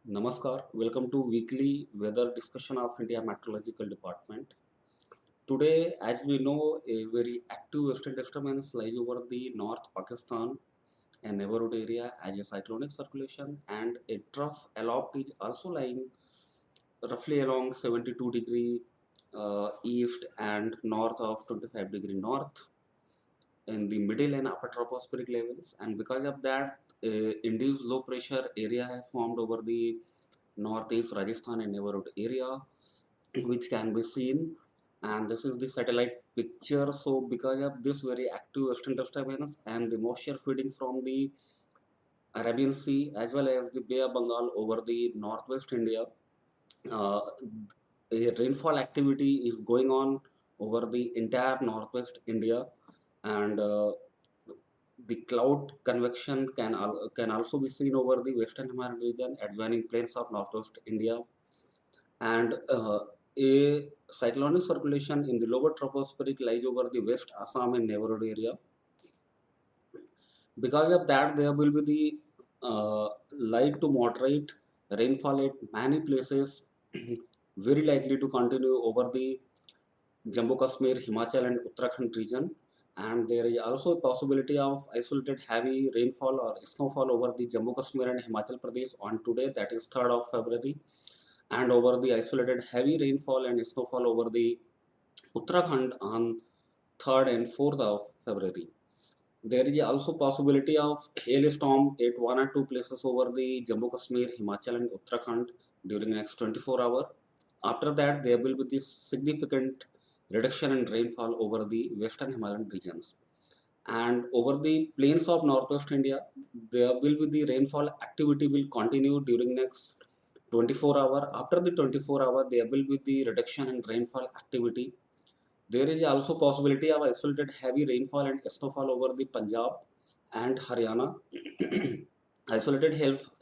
Namaskar, welcome to weekly weather discussion of India Meteorological Department. Today, as we know, a very active western disturbance lies over the North Pakistan and neighborhood area as a cyclonic circulation, and a trough aloft is also lying roughly along 72 degree east and north of 25 degree north in the middle and upper tropospheric levels, and because of that, induced low pressure area has formed over the northeast Rajasthan and neighborhood area, which can be seen. And this is the satellite picture. So, because of this very active western disturbance and the moisture feeding from the Arabian Sea as well as the Bay of Bengal over the northwest India, uh, a rainfall activity is going on over the entire northwest India, and the cloud convection can also be seen over the western Himalayan region adjoining plains of northwest India, and a cyclonic circulation in the lower tropospheric lies over the west Assam and neighborhood area. Because of that, there will be the light to moderate rainfall at many places, very likely to continue over the Jammu Kashmir, Himachal, and Uttarakhand region. And there is also a possibility of isolated heavy rainfall or snowfall over the Jammu Kashmir and Himachal Pradesh on today, that is 3rd of February, and over the isolated heavy rainfall and snowfall over the Uttarakhand on 3rd and 4th of February. There is also possibility of hailstorm at one or two places over the Jammu Kashmir, Himachal, and Uttarakhand during next 24 hours. After that, there will be this significant reduction in rainfall over the western Himalayan regions. And over the plains of northwest India, there will be the rainfall activity will continue during next 24 hour. After the 24 hour, there will be the reduction in rainfall activity. There is also possibility of isolated heavy rainfall and snowfall over the Punjab and Haryana. Isolated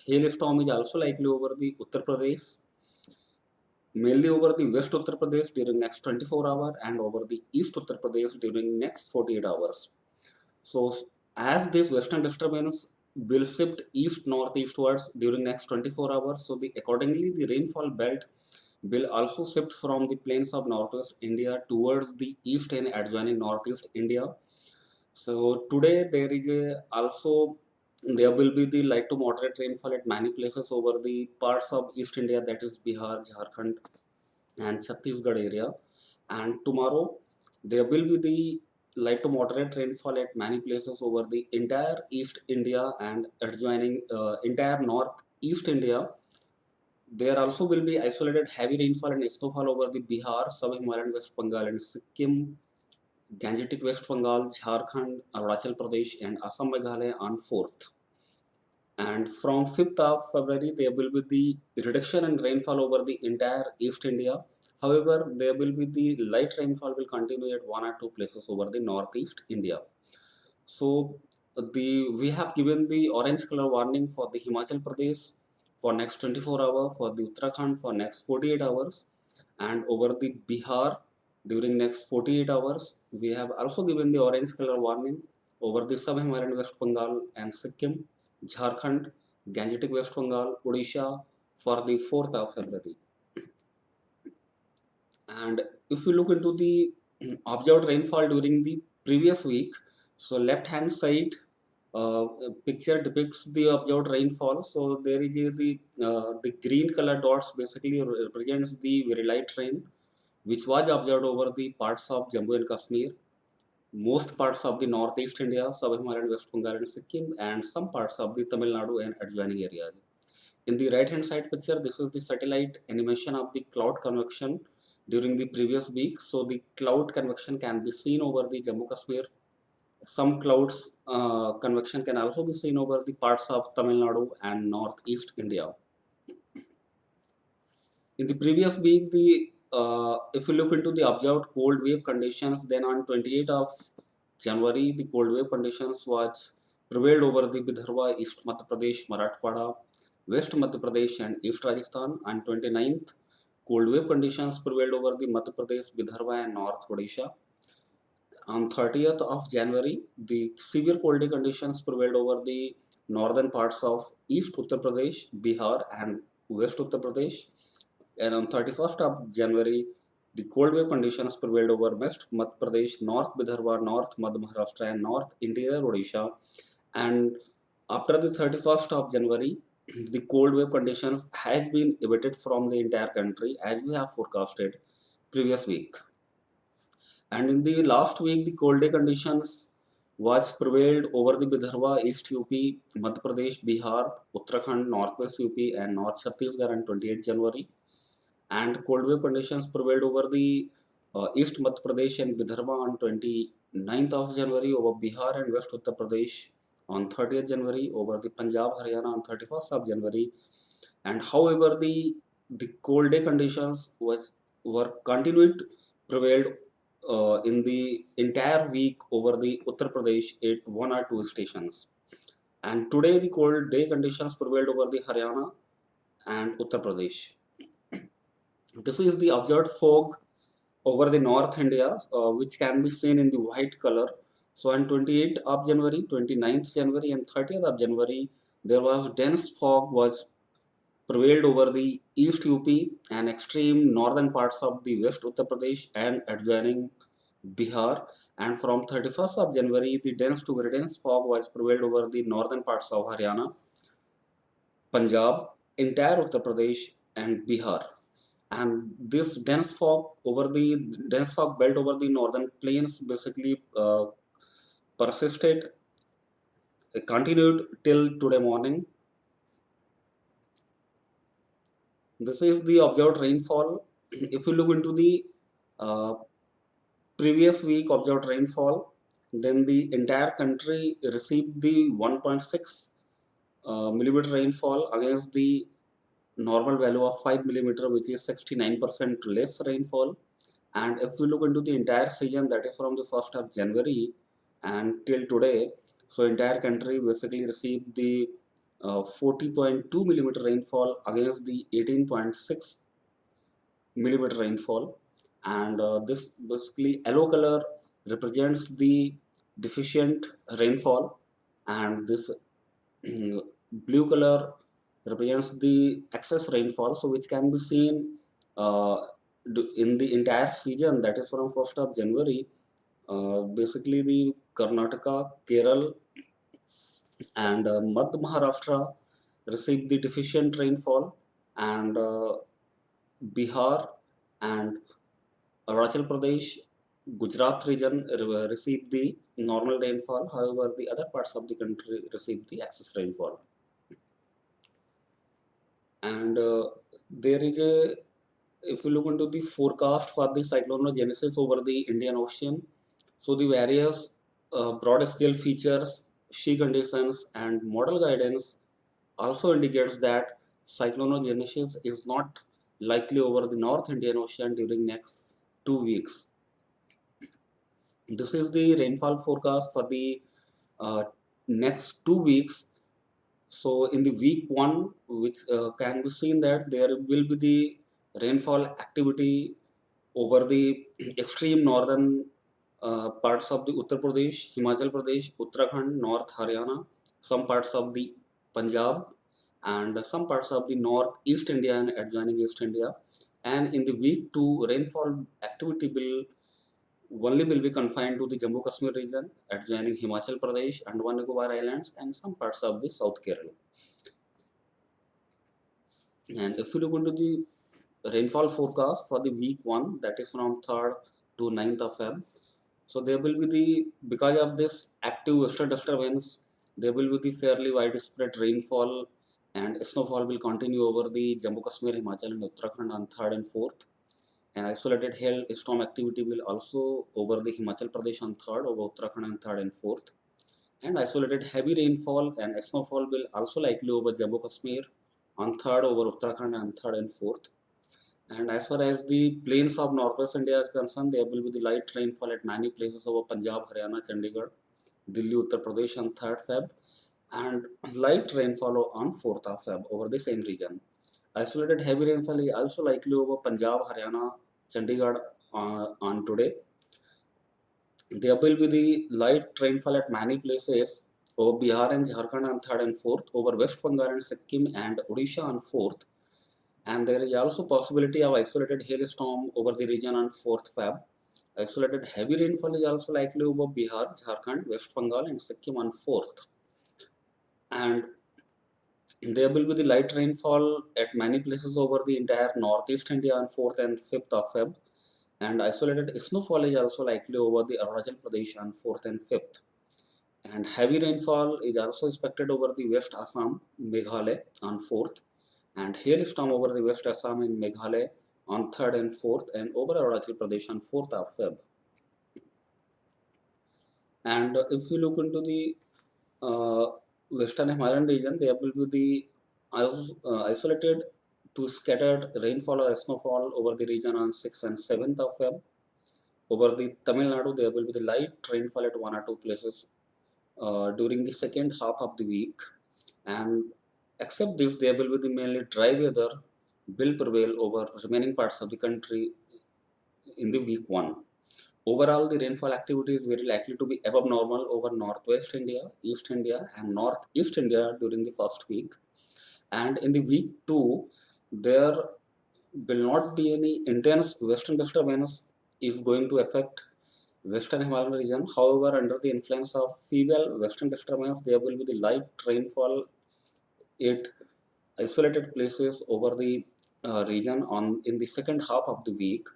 hailstorm is also likely over the Uttar Pradesh, mainly over the West Uttar Pradesh during next 24 hours and over the East Uttar Pradesh during next 48 hours. So as this western disturbance will shift east northeastwards during next 24 hours, so accordingly the rainfall belt will also shift from the plains of northwest India towards the east and adjoining northeast India. So today there will be the light to moderate rainfall at many places over the parts of East India, that is Bihar, Jharkhand, and Chhattisgarh area. And tomorrow there will be the light to moderate rainfall at many places over the entire East India and adjoining entire North East India. There also will be isolated heavy rainfall and snowfall over the Bihar, Sub-Himalayan West Bengal and Sikkim, Gangetic West Bengal, Jharkhand, Arunachal Pradesh, and Assam Meghalaya on 4th. And from 5th of February, there will be the reduction in rainfall over the entire East India. However, there will be the light rainfall will continue at one or two places over the Northeast India. So the we have given the orange color warning for the Himachal Pradesh for next 24 hours, for the Uttarakhand for next 48 hours, and over the Bihar during next 48 hours. We have also given the orange color warning over the sub-Himalayan West Bengal and Sikkim, Jharkhand, Gangetic West Bengal, Odisha for the 4th of February. And if you look into the observed rainfall during the previous week, so left hand side picture depicts the observed rainfall. So there is the green color dots basically represents the very light rain which was observed over the parts of Jammu and Kashmir, most parts of the northeast India, sub-Himalayan West Bengal and Sikkim, and some parts of the Tamil Nadu and adjoining areas. In the right hand side picture, this is the satellite animation of the cloud convection during the previous week. So the cloud convection can be seen over the Jammu Kashmir. Some clouds convection can also be seen over the parts of Tamil Nadu and northeast India. In the previous week, the if you look into the observed cold wave conditions, then on 28th of January, the cold wave conditions was prevailed over the Vidarbha, East Madhya Pradesh, Marathwada, West Madhya Pradesh, and East Rajasthan. On 29th, cold wave conditions prevailed over the Madhya Pradesh, Vidarbha, and North Odisha. On 30th of January, the severe cold conditions prevailed over the northern parts of East Uttar Pradesh, Bihar, and West Uttar Pradesh. And on 31st of January, the cold wave conditions prevailed over West Madhya Pradesh, North Vidarbha, North Madhya Maharashtra, and North Interior Odisha. And after the 31st of January, the cold wave conditions has been abated from the entire country as we have forecasted previous week. And in the last week, the cold day conditions was prevailed over the Vidarbha, East UP, Madhya Pradesh, Bihar, Uttarakhand, Northwest UP, and North Chhattisgarh on 28 January. And cold wave conditions prevailed over the East Madhya Pradesh and Vidarbha on 29th of January, over Bihar and West Uttar Pradesh on 30th January, over the Punjab, Haryana on 31st of January. And however, the cold day conditions were continued prevailed in the entire week over the Uttar Pradesh at one or two stations. And today the cold day conditions prevailed over the Haryana and Uttar Pradesh. This is the observed fog over the North India, which can be seen in the white color. So on 28th of January, 29th January, and 30th of January, there was dense fog was prevailed over the East UP and extreme northern parts of the West Uttar Pradesh and adjoining Bihar. And from 31st of January, the dense to very dense fog was prevailed over the northern parts of Haryana, Punjab, entire Uttar Pradesh, and Bihar. And this dense fog belt over the northern plains basically persisted, continued till today morning. This is the observed rainfall. If you look into the uh, previous week observed rainfall, then the entire country received the 1.6 millimeter rainfall against the normal value of 5 millimeter, which is 69% less rainfall. And if we look into the entire season, that is from the 1st of January and till today, so entire country basically received the 40.2 millimeter rainfall against the 18.6 millimeter rainfall. And this basically yellow color represents the deficient rainfall, and this blue color represents the excess rainfall, so which can be seen uh, in the entire season, that is from 1st of January. Basically, the Karnataka, Kerala, and Madhya Maharashtra received the deficient rainfall, and Bihar and Arunachal Pradesh, Gujarat region received the normal rainfall. However, the other parts of the country received the excess rainfall. And there is a, if you look into the forecast for the cyclonogenesis over the Indian Ocean, so the various broad scale features, sea conditions, and model guidance also indicates that cyclonogenesis is not likely over the North Indian Ocean during next 2 weeks. This is the rainfall forecast for the uh, next 2 weeks. So in the week one, which can be seen that there will be the rainfall activity over the extreme northern parts of the Uttar Pradesh, Himachal Pradesh, Uttarakhand, North Haryana, some parts of the Punjab, and some parts of the North East India and adjoining East India. And in the week two, rainfall activity will be confined to the Jammu Kashmir region, adjoining Himachal Pradesh, Andaman Nicobar Islands, and some parts of the South Kerala. And if you look into the rainfall forecast for the week one, that is from 3rd to 9th of Feb. So there will be the, because of this active western disturbance, there will be the fairly widespread rainfall, and snowfall will continue over the Jammu Kashmir, Himachal, and Uttarakhand on 3rd and 4th. And isolated hail storm activity will also over the Himachal Pradesh on 3rd, over Uttarakhand on 3rd and 4th. And isolated heavy rainfall and snowfall will also likely over Jammu Kashmir on 3rd, over Uttarakhand on 3rd and 4th. And as far as the plains of Northwest India is concerned, there will be the light rainfall at many places over Punjab, Haryana, Chandigarh, Delhi, Uttar Pradesh on 3rd Feb, and light rainfall on 4th of Feb over the same region. Isolated heavy rainfall is also likely over Punjab, Haryana, Chandigarh on today. There will be the light rainfall at many places over Bihar and Jharkhand on 3rd and 4th, over West Bengal and Sikkim and Odisha on 4th, And there is also possibility of isolated hailstorm over the region on 4th Feb. Isolated heavy rainfall is also likely over Bihar, Jharkhand, West Bengal, and Sikkim on 4th. And there will be the light rainfall at many places over the entire northeast India on 4th and 5th of Feb. And isolated snowfall is also likely over the Arunachal Pradesh on 4th and 5th. And heavy rainfall is also expected over the West Assam, Meghalaya on 4th, and hailstorm over the West Assam in Meghalaya on 3rd and 4th, and over Arunachal Pradesh on 4th of Feb. And if we look into the Western Himalayan region, there will be the isolated to scattered rainfall or snowfall over the region on 6th and 7th of Feb. Over the Tamil Nadu, there will be the light rainfall at one or two places during the second half of the week. And except this, there will be the mainly dry weather will prevail over remaining parts of the country in the week one. Overall, the rainfall activity is very likely to be above normal over northwest India, east India, and northeast India during the first week. And in the week two, there will not be any intense western disturbance is going to affect western Himalayan region. However, under the influence of feeble western disturbance, there will be the light rainfall at isolated places over the region on in the second half of the week,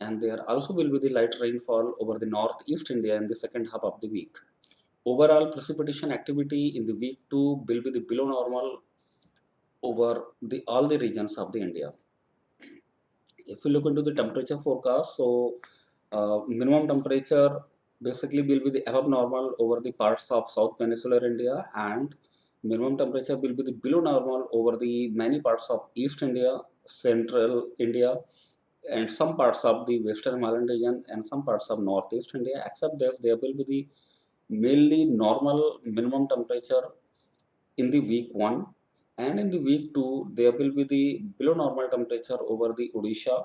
and there also will be the light rainfall over the northeast India in the second half of the week. Overall precipitation activity in the week 2 will be the below normal over the all the regions of the India. If we look into the temperature forecast, so minimum temperature basically will be the above normal over the parts of South Peninsular India, and minimum temperature will be the below normal over the many parts of East India, Central India, and some parts of the Western Himalayan region and some parts of Northeast India. Except this, there will be the mainly normal minimum temperature in the week 1, and in the week 2 there will be the below normal temperature over the Odisha,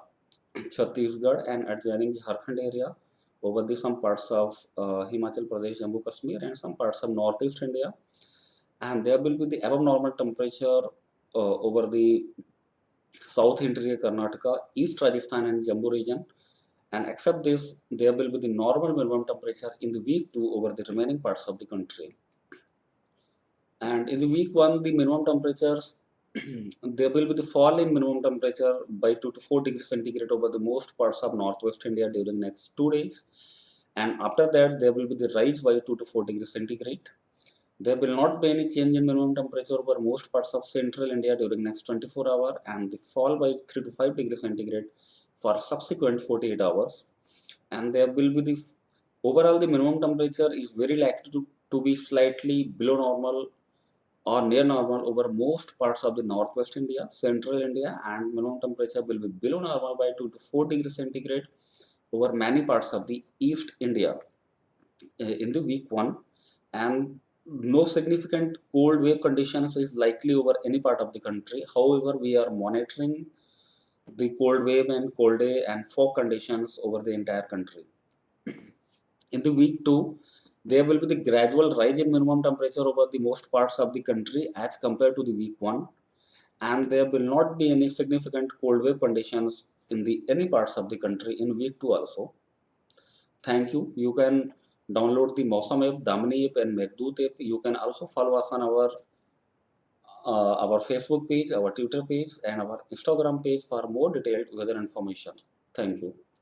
Chhattisgarh, and adjoining Jharkhand area, over the some parts of Himachal Pradesh, Jammu Kashmir, and some parts of Northeast India. And there will be the above normal temperature over the South interior Karnataka, East Rajasthan, and Jammu region. And except this, there will be the normal minimum temperature in the week 2 over the remaining parts of the country. And in the week 1, the minimum temperatures, there will be the fall in minimum temperature by 2 to 4 degrees centigrade over the most parts of northwest India during next 2 days. And after that, there will be the rise by 2 to 4 degrees centigrade. There will not be any change in minimum temperature over most parts of central India during next 24 hours, and the fall by 3 to 5 degrees centigrade for subsequent 48 hours. And there will be the overall the minimum temperature is very likely to be slightly below normal or near normal over most parts of the northwest India, central India, and minimum temperature will be below normal by 2 to 4 degrees centigrade over many parts of the east India in the week 1. And no significant cold wave conditions is likely over any part of the country. However, we are monitoring the cold wave and cold day and fog conditions over the entire country. In the week 2, there will be the gradual rise in minimum temperature over the most parts of the country as compared to the week 1, and there will not be any significant cold wave conditions in the any parts of the country in week 2 also. Thank you. You can download the Mosam app, Damini app, and Megdoot app. You can also follow us on our Facebook page, our Twitter page, and our Instagram page for more detailed weather information. Thank you.